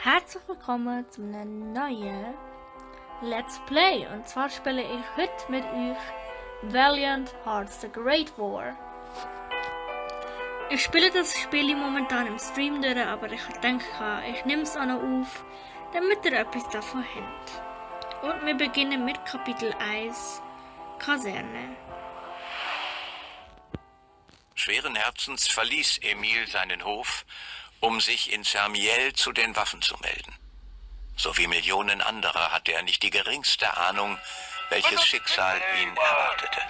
Herzlich willkommen zu einem neuen Let's Play. Und zwar spiele ich heute mit euch Valiant Hearts The Great War. Ich spiele das Spiel momentan im Stream durch, aber ich denke, ich nehme es auch noch auf, damit ihr etwas davon habt. Und wir beginnen mit Kapitel 1, Kaserne. Schweren Herzens verließ Emil seinen Hof, um sich in Sermiel zu den Waffen zu melden. So wie Millionen anderer hatte er nicht die geringste Ahnung, welches Schicksal ihn erwartete.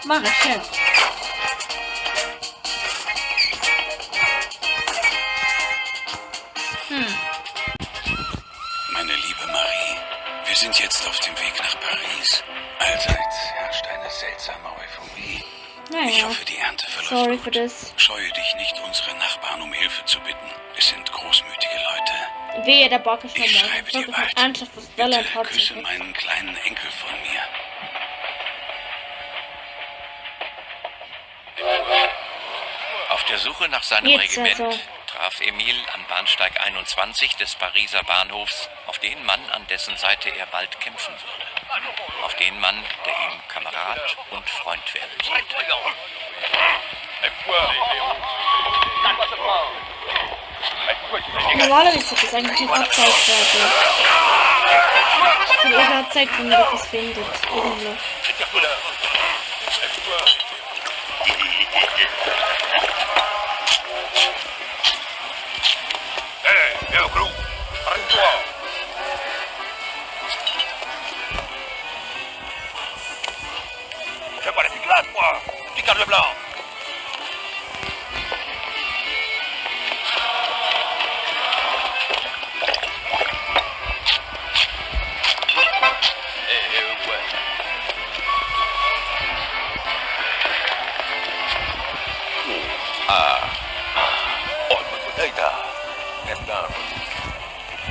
Mach ich jetzt. Meine liebe Marie, wir sind jetzt auf dem Weg nach Paris. Allseits herrscht eine seltsame Euphorie. Naja. Ich hoffe, die Ernte verläuft Sorry gut. für das. Scheue dich nicht, unsere Nachbarn um Hilfe zu bitten. Es sind großmütige Leute. Wehe, der Bock ist Ich schon schreibe dir mal. bald. Ernsthaft, was Bitte Valiant Hearts küsse ist. meinen kleinen Enkel von mir. Auf der Suche nach seinem Jetzt Regiment also. traf Emil am Bahnsteig 21 des Pariser Bahnhofs auf den Mann, an dessen Seite er bald kämpfen würde. Auf den Mann, der ihm Kamerad und Freund werden sollte. Normalerweise sollte das eigentlich nicht angezeigt werden. Ich will euch angezeigt, wenn ihr etwas findet. Irgendwo.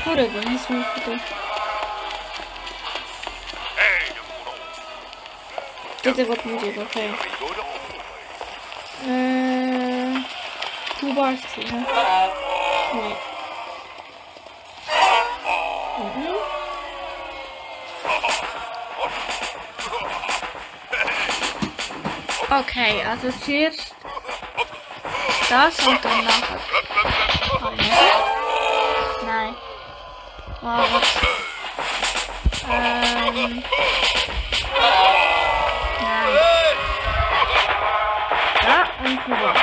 Oder wenn es mir bitte. Bitte wird Musik, okay. Du warst sie, ne? Nee. Mhm. Okay, also zuerst das und dann nachher. Oh, ne? Nein. Oh, was? Nein. Ja, und rüber.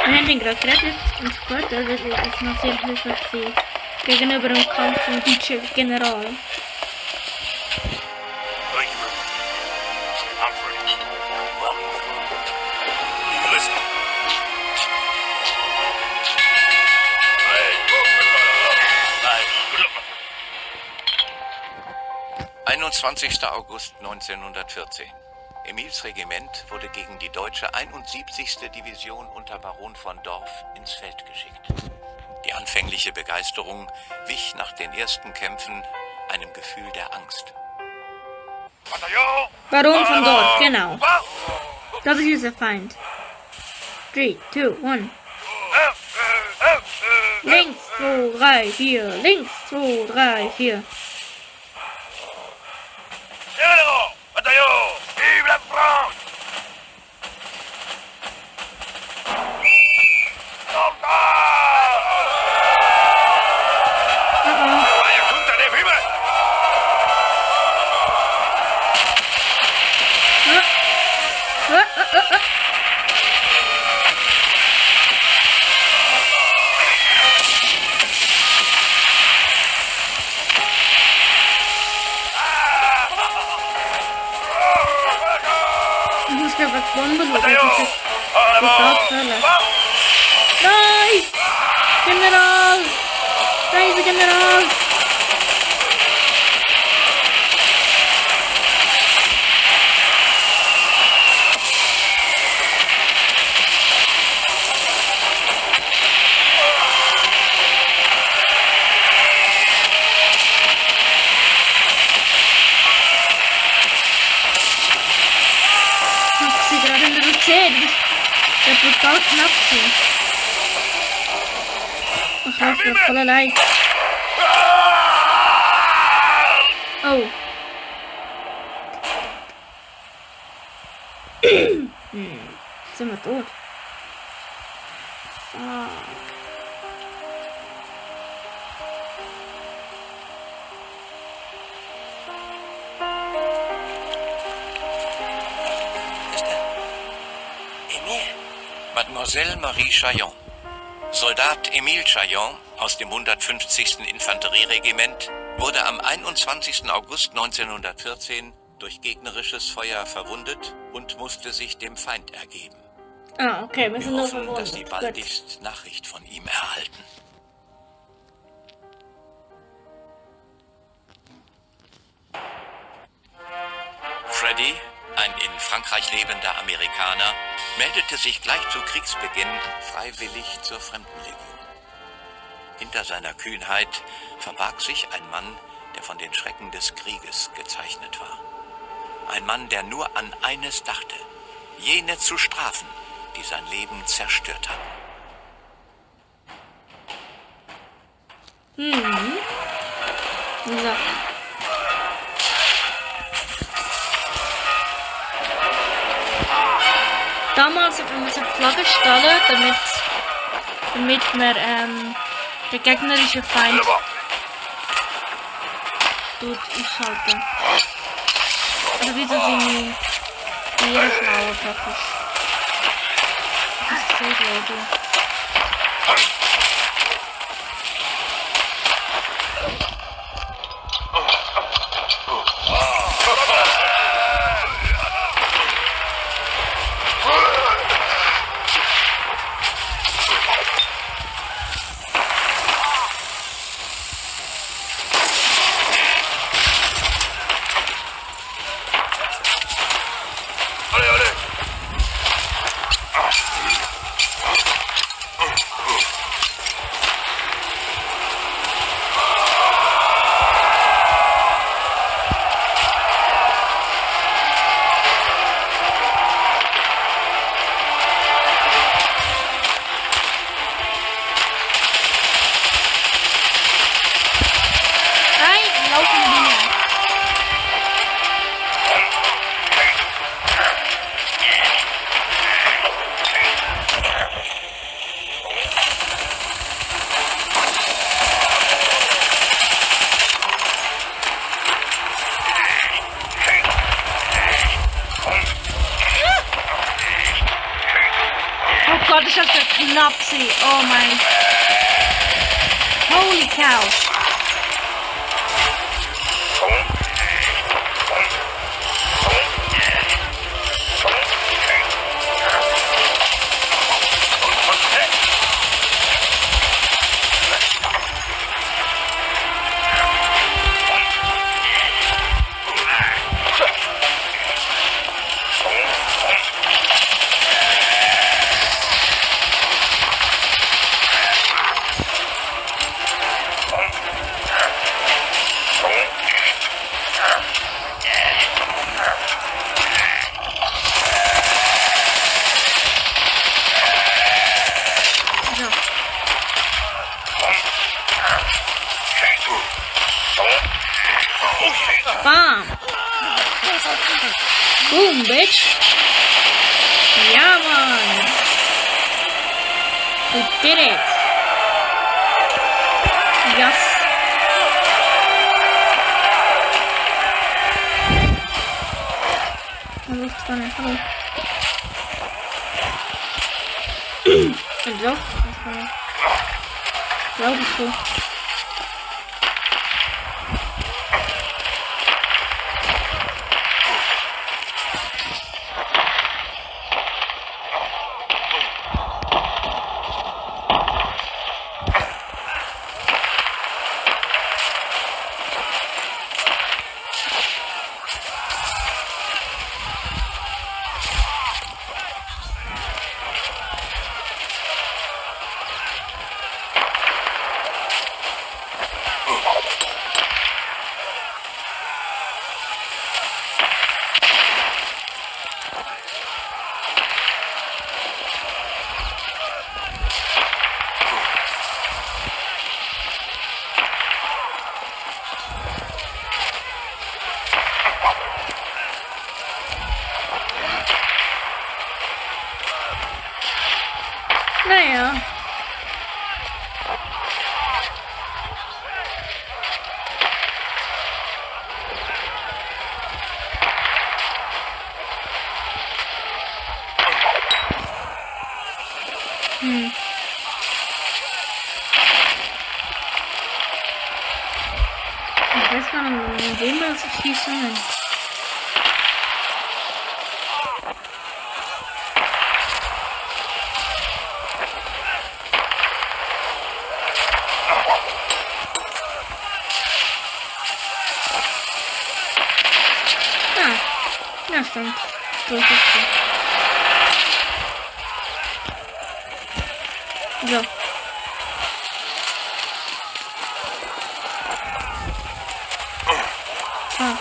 Wir haben ihn gerade gerettet und später wird es noch sehr hilfreich sein gegenüber dem Kampf vom deutschen General. »21. August 1914. Emils Regiment wurde gegen die deutsche 71. Division unter Baron von Dorf ins Feld geschickt. Die anfängliche Begeisterung wich nach den ersten Kämpfen einem Gefühl der Angst. Baron von Dorf, genau. Das ist dieser Feind. 3, 2, 1. Links, 2, 3, 4. Links, 2, 3, 4. Ich muss gerade was Bomben oder das ist total gefährlich. Nein! General! Reise General! Der brutal knapp sind. Ich laufe gerade voll allein. Oh. Sind wir tot? Fuck. Mademoiselle Marie Chaillon. Soldat Émile Chaillon aus dem 150. Infanterieregiment wurde am 21. August 1914 durch gegnerisches Feuer verwundet und musste sich dem Feind ergeben. Ah, okay, wir sind nur hoffen, verwundet. dass Sie baldigst Nachricht von ihm erhalten. Freddy, ein in Frankreich lebender Amerikaner, meldete sich gleich zu Kriegsbeginn freiwillig zur Fremdenlegion. Hinter seiner Kühnheit verbarg sich ein Mann, der von den Schrecken des Krieges gezeichnet war. Ein Mann, der nur an eines dachte: jene zu strafen, die sein Leben zerstört hatten. So. Damals hat man eine Flagge stellen, damit man den gegnerischen Feind ausschalten. Also wie so seine Ehrenflaue praktisch. Das ist so, glaube ich. Gott, ich hab der Knapsi. Oh mein. Holy cow. bitch. Ja, Mann. We did it. Yes. Luftwanne, hallo. Und so. Glaube ich so. Naja. Ich weiß gar nicht, mit wem das ich schießen will. Ja, stimmt. So ist es so. So. Ah.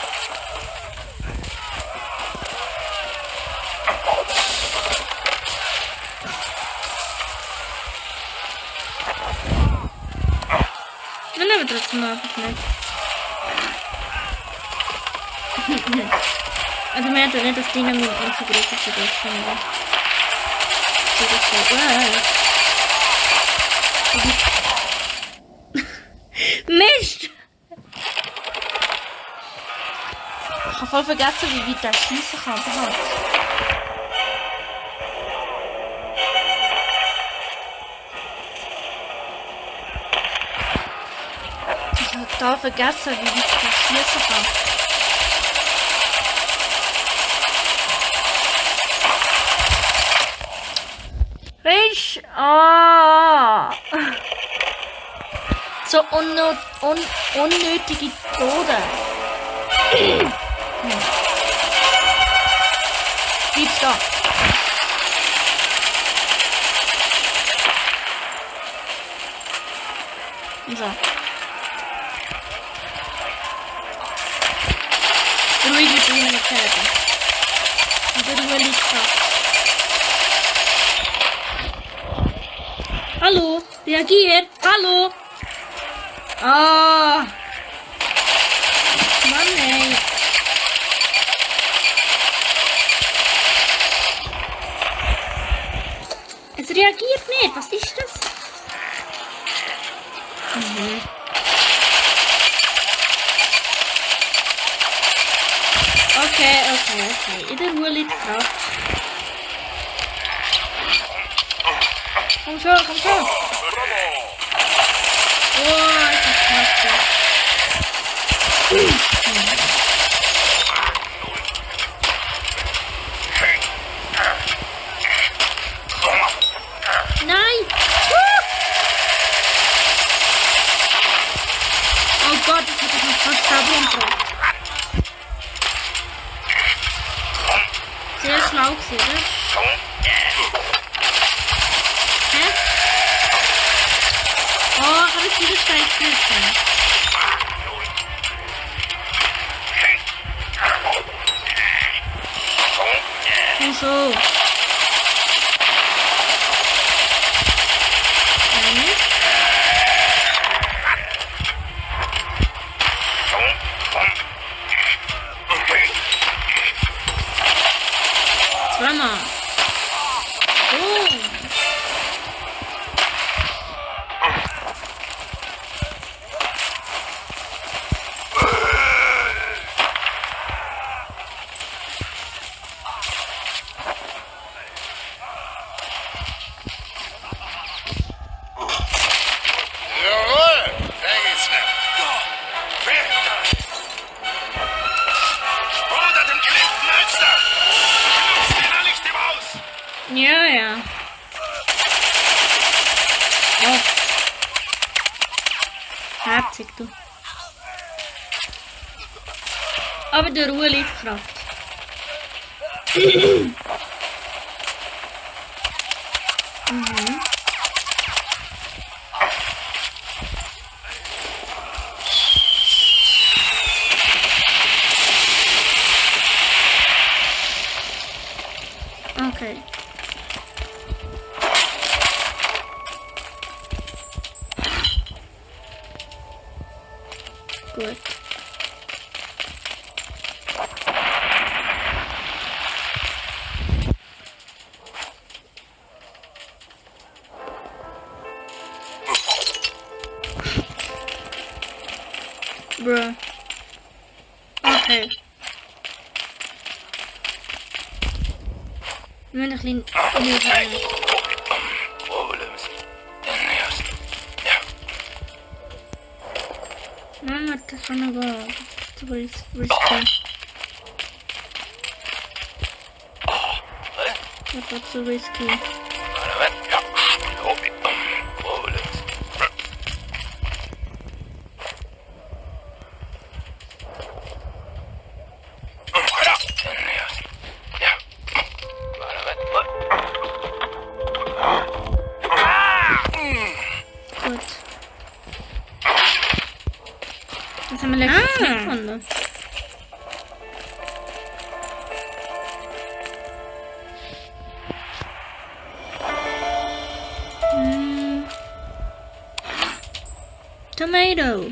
Dann haben wir trotzdem mal nicht. Also mir hat nicht das Dynamit nicht so groß ist wie das schon. Mist! Ich habe voll vergessen, wie weit der schießen kann. Ich habe total vergessen, wie weit der schießen kann. So unnötige Tode. Gibt's da. So. Ruhig mit ihnen erklären. Und dann überlegt das. Hallo, reagiert. Hallo. Ah. Mann, ey. Es reagiert nicht. Was ist das? Okay. In der Ruhe liegt Kraft. Komm schon. Oh, ist das knapp. Nein! Oh Gott, das hat mich fast sauber umgebracht. Sehr schlau gewesen, oder? Hä? Oh, habe ich wieder zwei Küssen. Komm so. Oh. Herzig, du. Aber der Ruhe liegt Kraft. Okay. Gut. Bruh. Okay. Nur noch ein bisschen. Mama, das kann aber zu risky. Das war zu risky. Gut. Das haben wir letztes Mal gefunden. Tomato.